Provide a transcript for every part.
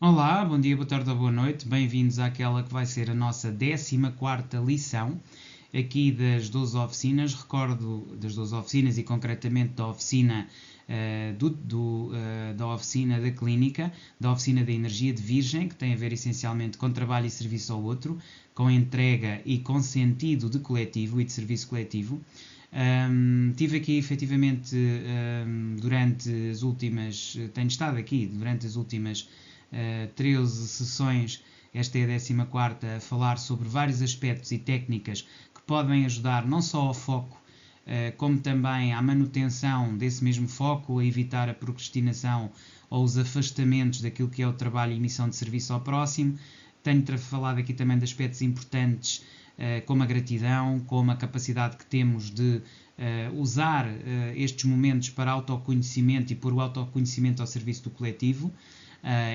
Olá, bom dia, boa tarde ou boa noite. Bem-vindos àquela que vai ser a nossa 14ª lição aqui das 12 oficinas. Recordo das 12 oficinas e concretamente da oficina da oficina da clínica, da oficina da energia de Virgem, que tem a ver essencialmente com trabalho e serviço ao outro, com entrega e com sentido de coletivo e de serviço coletivo. Tive aqui efetivamente tenho estado aqui durante as últimas 13 sessões, esta é a 14ª, a falar sobre vários aspectos e técnicas que podem ajudar não só ao foco, como também à manutenção desse mesmo foco, a evitar a procrastinação ou os afastamentos daquilo que é o trabalho e missão de serviço ao próximo. Tenho falado aqui também de aspectos importantes, como a gratidão, como a capacidade que temos de usar estes momentos para autoconhecimento e pôr o autoconhecimento ao serviço do coletivo,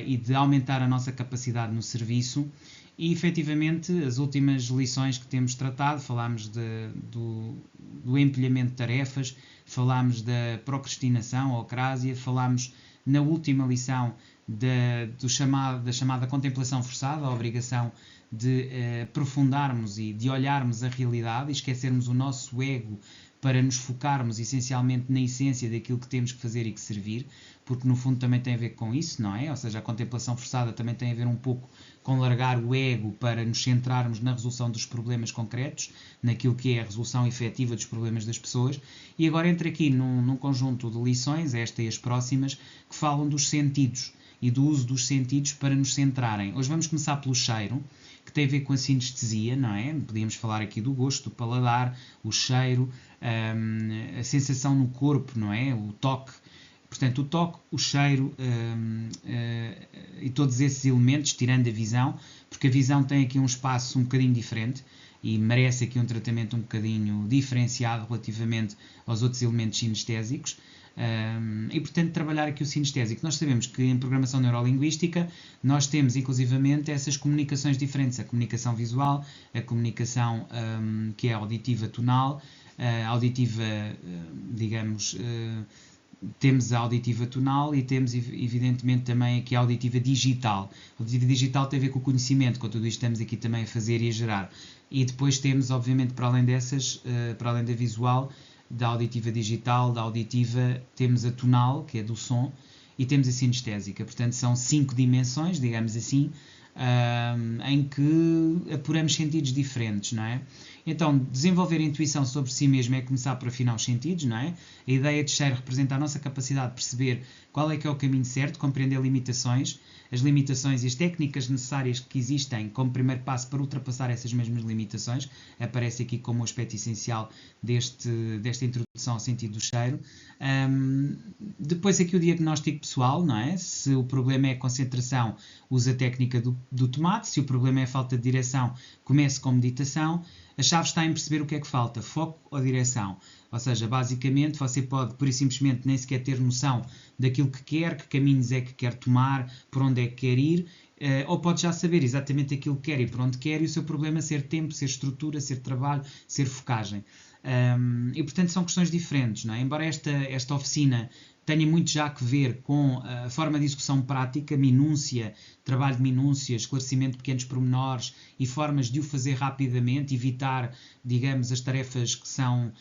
e de aumentar a nossa capacidade no serviço. E efetivamente as últimas lições que temos tratado, falámos do empilhamento de tarefas, falámos da procrastinação ou acrásia, falámos na última lição da chamada contemplação forçada, a obrigação de aprofundarmos e de olharmos a realidade e esquecermos o nosso ego para nos focarmos essencialmente na essência daquilo que temos que fazer e que servir, porque no fundo também tem a ver com isso, não é? Ou seja, a contemplação forçada também tem a ver um pouco com largar o ego para nos centrarmos na resolução dos problemas concretos, naquilo que é a resolução efetiva dos problemas das pessoas. E agora entro aqui num conjunto de lições, esta e as próximas, que falam dos sentidos e do uso dos sentidos para nos centrarem. Hoje vamos começar pelo cheiro, que tem a ver com a sinestesia, não é? Podíamos falar aqui do gosto, do paladar, o cheiro, a sensação no corpo, não é? O toque. Portanto, o toque, o cheiro e todos esses elementos, tirando a visão, porque a visão tem aqui um espaço um bocadinho diferente e merece aqui um tratamento um bocadinho diferenciado relativamente aos outros elementos sinestésicos. E portanto trabalhar aqui o sinestésico. Nós sabemos que em programação neurolinguística nós temos inclusivamente essas comunicações diferentes, a comunicação visual, a comunicação que é auditiva tonal, a auditiva, digamos, temos a auditiva tonal e temos evidentemente também aqui a auditiva digital. A auditiva digital tem a ver com o conhecimento, com tudo isto estamos aqui também a fazer e a gerar. E depois temos, obviamente, para além dessas, para além da visual, da auditiva digital, da auditiva, temos a tonal, que é do som, e temos a sinestésica. Portanto, são 5 dimensões, digamos assim, em que apuramos sentidos diferentes, não é? Então, desenvolver a intuição sobre si mesmo é começar por afinar os sentidos, não é? A ideia de cheiro representa a nossa capacidade de perceber qual é que é o caminho certo, compreender limitações, as limitações e as técnicas necessárias que existem como primeiro passo para ultrapassar essas mesmas limitações, aparece aqui como um aspecto essencial desta introdução ao sentido do cheiro. Depois aqui o diagnóstico pessoal, não é? Se o problema é a concentração, usa a técnica do tomate, se o problema é a falta de direção, comece com meditação. A chave está em perceber o que é que falta, foco ou direção. Ou seja, basicamente você pode, por simplesmente, nem sequer ter noção daquilo que quer, que caminhos é que quer tomar, por onde é que quer ir, ou pode já saber exatamente aquilo que quer e por onde quer, e o seu problema ser tempo, ser estrutura, ser trabalho, ser focagem. E portanto são questões diferentes, não é? Embora esta oficina tenha muito já a ver com a forma de execução prática, minúcia, trabalho de minúcia, esclarecimento de pequenos pormenores e formas de o fazer rapidamente, evitar, digamos, as tarefas que são,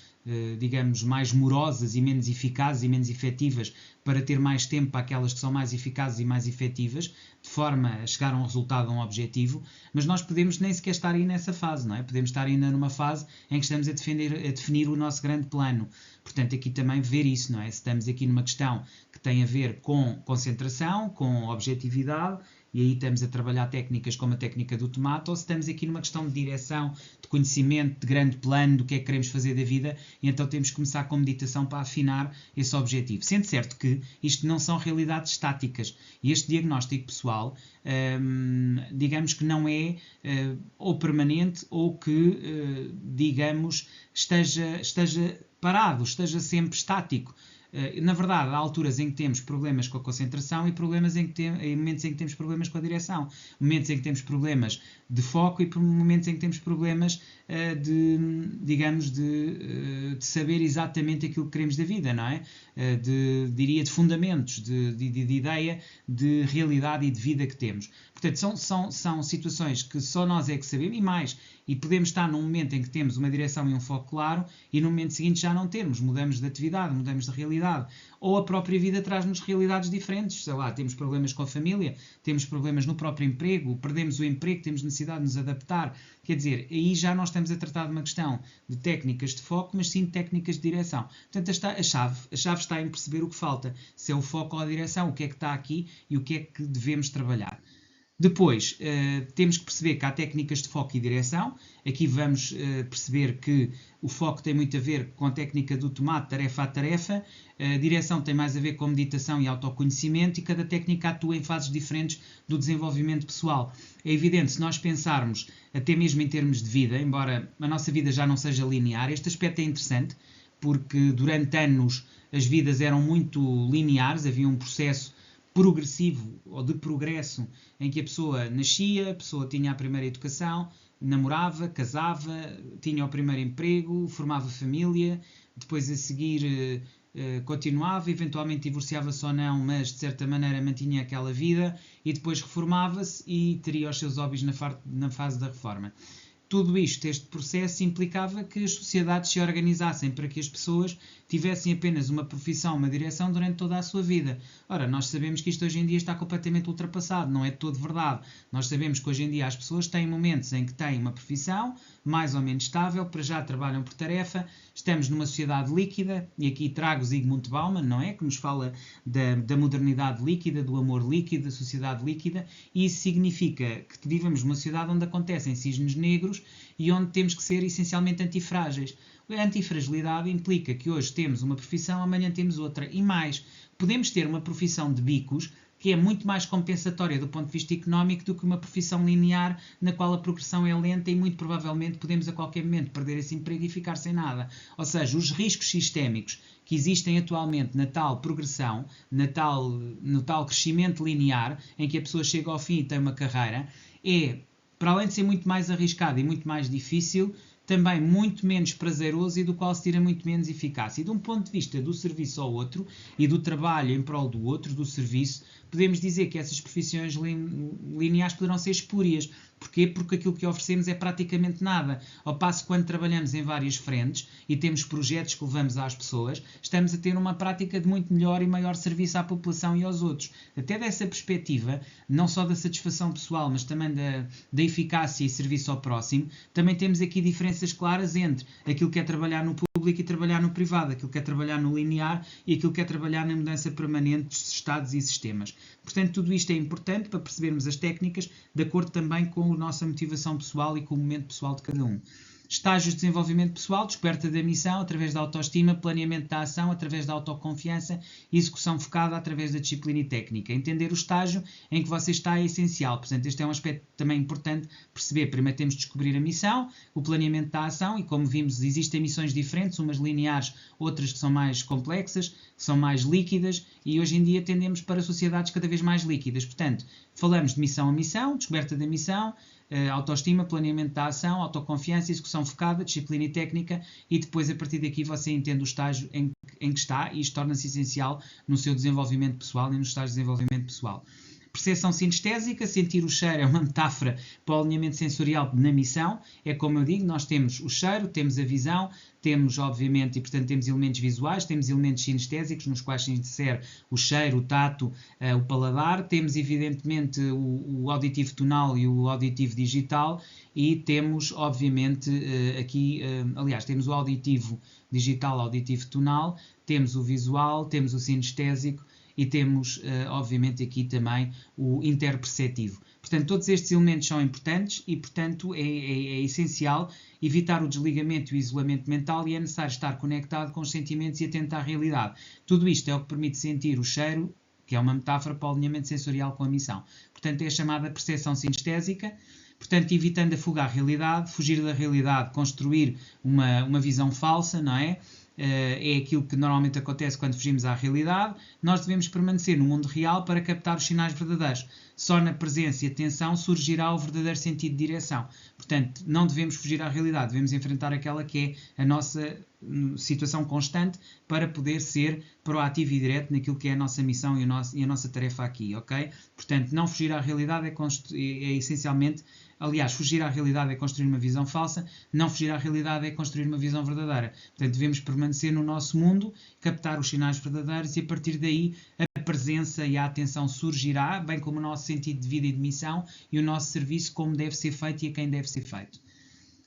digamos, mais morosas e menos eficazes e menos efetivas, para ter mais tempo para aquelas que são mais eficazes e mais efetivas, de forma a chegar a um resultado, a um objetivo, mas nós podemos nem sequer estar aí nessa fase, não é? Podemos estar ainda numa fase em que estamos a definir o nosso grande plano. Portanto, aqui também ver isso, não é? Se estamos aqui numa questão que tem a ver com concentração, com objetividade, e aí estamos a trabalhar técnicas como a técnica do tomate, ou se estamos aqui numa questão de direção, de conhecimento, de grande plano, do que é que queremos fazer da vida, e então temos que começar com meditação para afinar esse objetivo. Sendo certo que isto não são realidades estáticas, e este diagnóstico pessoal, digamos que não é ou permanente, ou que, digamos, esteja parado, esteja sempre estático. Na verdade, há alturas em que temos problemas com a concentração e momentos em que temos problemas com a direção. Momentos em que temos problemas de foco e momentos em que temos problemas digamos, de saber exatamente aquilo que queremos da vida, não é? Diria de fundamentos, de ideia, de realidade e de vida que temos. Portanto, são situações que só nós é que sabemos, e mais, e podemos estar num momento em que temos uma direção e um foco claro, e no momento seguinte já não temos, mudamos de atividade, mudamos de realidade, ou a própria vida traz-nos realidades diferentes, sei lá, temos problemas com a família, temos problemas no próprio emprego, perdemos o emprego, temos necessidade de nos adaptar, quer dizer, aí já não estamos a tratar de uma questão de técnicas de foco, mas sim de técnicas de direção. Portanto, a chave está em perceber o que falta, se é o foco ou a direção, o que é que está aqui e o que é que devemos trabalhar. Depois, temos que perceber que há técnicas de foco e direção. Aqui vamos perceber que o foco tem muito a ver com a técnica do tomate, tarefa a tarefa. A direção tem mais a ver com meditação e autoconhecimento, e cada técnica atua em fases diferentes do desenvolvimento pessoal. É evidente, se nós pensarmos até mesmo em termos de vida, embora a nossa vida já não seja linear, este aspecto é interessante, porque durante anos as vidas eram muito lineares, havia um processo progressivo ou de progresso em que a pessoa nascia, a pessoa tinha a primeira educação, namorava, casava, tinha o primeiro emprego, formava família, depois a seguir continuava, eventualmente divorciava-se ou não, mas de certa maneira mantinha aquela vida, e depois reformava-se e teria os seus hobbies na fase da reforma. Tudo isto, este processo, implicava que as sociedades se organizassem para que as pessoas tivessem apenas uma profissão, uma direção durante toda a sua vida. Ora, nós sabemos que isto hoje em dia está completamente ultrapassado, não é de todo verdade. Nós sabemos que hoje em dia as pessoas têm momentos em que têm uma profissão mais ou menos estável, para já trabalham por tarefa, estamos numa sociedade líquida, e aqui trago Zygmunt Bauman, não é? Que nos fala da modernidade líquida, do amor líquido, da sociedade líquida, e isso significa que vivemos numa sociedade onde acontecem cisnes negros e onde temos que ser essencialmente antifrágeis. A antifragilidade implica que hoje temos uma profissão, amanhã temos outra, e mais, podemos ter uma profissão de bicos que é muito mais compensatória do ponto de vista económico do que uma profissão linear na qual a progressão é lenta, e muito provavelmente podemos a qualquer momento perder esse emprego e ficar sem nada. Ou seja, os riscos sistémicos que existem atualmente na tal progressão, no tal crescimento linear, em que a pessoa chega ao fim e tem uma carreira, para além de ser muito mais arriscado e muito mais difícil, também muito menos prazeroso, e do qual se tira muito menos eficácia. E de um ponto de vista do serviço ao outro e do trabalho em prol do outro, do serviço, podemos dizer que essas profissões lineares poderão ser espúrias. Porquê? Porque aquilo que oferecemos é praticamente nada. Ao passo que, quando trabalhamos em várias frentes e temos projetos que levamos às pessoas, estamos a ter uma prática de muito melhor e maior serviço à população e aos outros. Até dessa perspectiva, não só da satisfação pessoal, mas também da eficácia e serviço ao próximo, também temos aqui diferenças claras entre aquilo que é trabalhar no público e trabalhar no privado, aquilo que é trabalhar no linear e aquilo que é trabalhar na mudança permanente de estados e sistemas. Portanto, tudo isto é importante para percebermos as técnicas de acordo também com a nossa motivação pessoal e com o momento pessoal de cada um. Estágios de desenvolvimento pessoal: descoberta da missão através da autoestima, planeamento da ação através da autoconfiança e execução focada através da disciplina e técnica. Entender o estágio em que você está é essencial. Portanto, este é um aspecto também importante perceber. Primeiro temos de descobrir a missão, o planeamento da ação, e como vimos, existem missões diferentes, umas lineares, outras que são mais complexas, que são mais líquidas, e hoje em dia tendemos para sociedades cada vez mais líquidas. Portanto, falamos de missão a missão, descoberta da missão, autoestima, planeamento da ação, autoconfiança, execução focada, disciplina e técnica, e depois a partir daqui você entende o estágio em que está, e isto torna-se essencial no seu desenvolvimento pessoal e no estágio de desenvolvimento pessoal. Percepção sinestésica: sentir o cheiro é uma metáfora para o alinhamento sensorial na missão. É como eu digo, nós temos o cheiro, temos a visão, temos obviamente, e portanto temos elementos visuais, temos elementos sinestésicos nos quais se insere o cheiro, o tato, o paladar, temos evidentemente o auditivo tonal e o auditivo digital, e temos obviamente aliás, temos o auditivo digital, auditivo tonal, temos o visual, temos o sinestésico, e temos, obviamente, aqui também o interperceptivo. Portanto, todos estes elementos são importantes e, portanto, é essencial evitar o desligamento e o isolamento mental, e é necessário estar conectado com os sentimentos e atento à realidade. Tudo isto é o que permite sentir o cheiro, que é uma metáfora para o alinhamento sensorial com a missão. Portanto, é a chamada percepção sinestésica. Portanto, evitando a fuga à realidade, fugir da realidade, construir uma visão falsa, não é? é aquilo que normalmente acontece quando fugimos à realidade. Nós devemos permanecer no mundo real para captar os sinais verdadeiros. Só na presença e atenção surgirá o verdadeiro sentido de direção. Portanto, não devemos fugir à realidade, devemos enfrentar aquela que é a nossa situação constante para poder ser proativo e direto naquilo que é a nossa missão e a nossa tarefa aqui, ok? Portanto, não fugir à realidade é essencialmente, aliás, fugir à realidade é construir uma visão falsa, não fugir à realidade é construir uma visão verdadeira. Portanto, devemos permanecer no nosso mundo, captar os sinais verdadeiros e a partir daí a presença e a atenção surgirá, bem como o nosso sentido de vida e de missão e o nosso serviço como deve ser feito e a quem deve ser feito.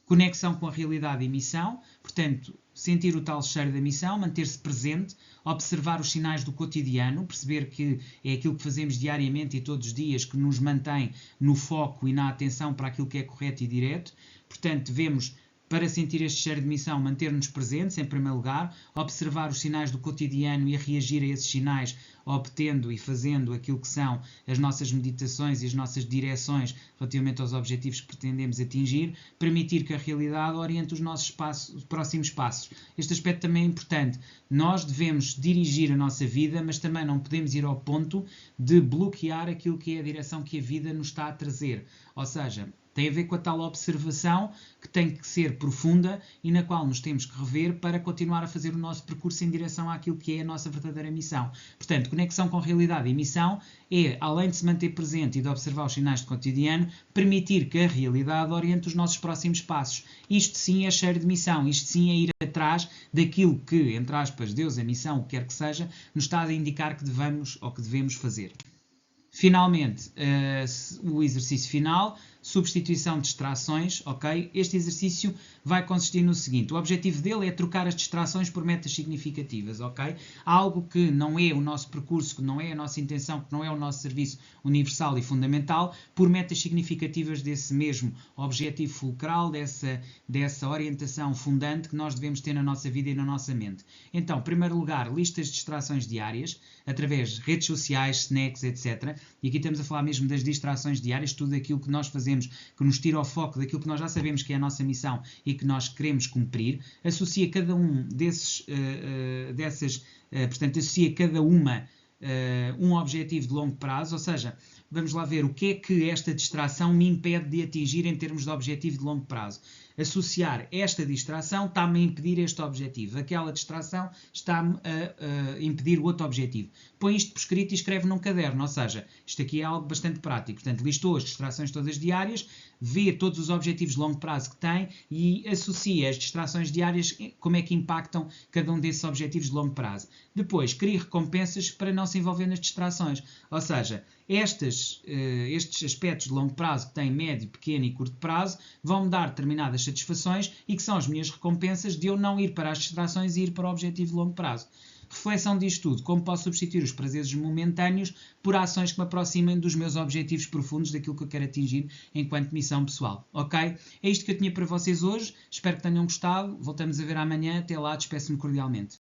Conexão com a realidade e missão, portanto, sentir o tal cheiro da missão, manter-se presente, observar os sinais do cotidiano, perceber que é aquilo que fazemos diariamente e todos os dias que nos mantém no foco e na atenção para aquilo que é correto e direto. Portanto, devemos, para sentir este cheiro de missão, manter-nos presentes, em primeiro lugar, observar os sinais do cotidiano e a reagir a esses sinais, obtendo e fazendo aquilo que são as nossas meditações e as nossas direções relativamente aos objetivos que pretendemos atingir, permitir que a realidade oriente os nossos próximos passos. Este aspecto também é importante. Nós devemos dirigir a nossa vida, mas também não podemos ir ao ponto de bloquear aquilo que é a direção que a vida nos está a trazer. Ou seja, tem a ver com a tal observação que tem que ser profunda e na qual nos temos que rever para continuar a fazer o nosso percurso em direção àquilo que é a nossa verdadeira missão. Portanto, conexão com a realidade e missão é, além de se manter presente e de observar os sinais do cotidiano, permitir que a realidade oriente os nossos próximos passos. Isto sim é cheiro de missão, isto sim é ir atrás daquilo que, entre aspas, Deus, a missão, o que quer que seja, nos está a indicar que devemos ou que devemos fazer. Finalmente, o exercício final, substituição de distrações, ok? Este exercício vai consistir no seguinte, o objetivo dele é trocar as distrações por metas significativas, ok? Algo que não é o nosso percurso, que não é a nossa intenção, que não é o nosso serviço universal e fundamental, por metas significativas desse mesmo objetivo fulcral, dessa orientação fundante que nós devemos ter na nossa vida e na nossa mente. Então, em primeiro lugar, listas de distrações diárias, através de redes sociais, snacks, etc. E aqui estamos a falar mesmo das distrações diárias, tudo aquilo que nós fazemos que nos tira o foco daquilo que nós já sabemos que é a nossa missão e que nós queremos cumprir. Associa cada um portanto, associa cada uma um objetivo de longo prazo, ou seja, vamos lá ver o que é que esta distração me impede de atingir em termos de objetivo de longo prazo. Associar esta distração está-me a impedir este objetivo. Aquela distração está-me a impedir o outro objetivo. Põe isto por escrito e escreve num caderno, ou seja, isto aqui é algo bastante prático. Portanto, listou as distrações todas diárias, vê todos os objetivos de longo prazo que tem e associa as distrações diárias, como é que impactam cada um desses objetivos de longo prazo. Depois, crie recompensas para não se envolver nas distrações. Ou seja, estes aspectos de longo prazo que têm médio, pequeno e curto prazo vão-me dar determinadas satisfações e que são as minhas recompensas de eu não ir para as distrações e ir para o objetivo de longo prazo. Reflexão disto tudo, como posso substituir os prazeres momentâneos por ações que me aproximem dos meus objetivos profundos, daquilo que eu quero atingir enquanto missão pessoal, ok? É isto que eu tinha para vocês hoje, espero que tenham gostado, voltamos a ver amanhã, até lá, despeço-me cordialmente.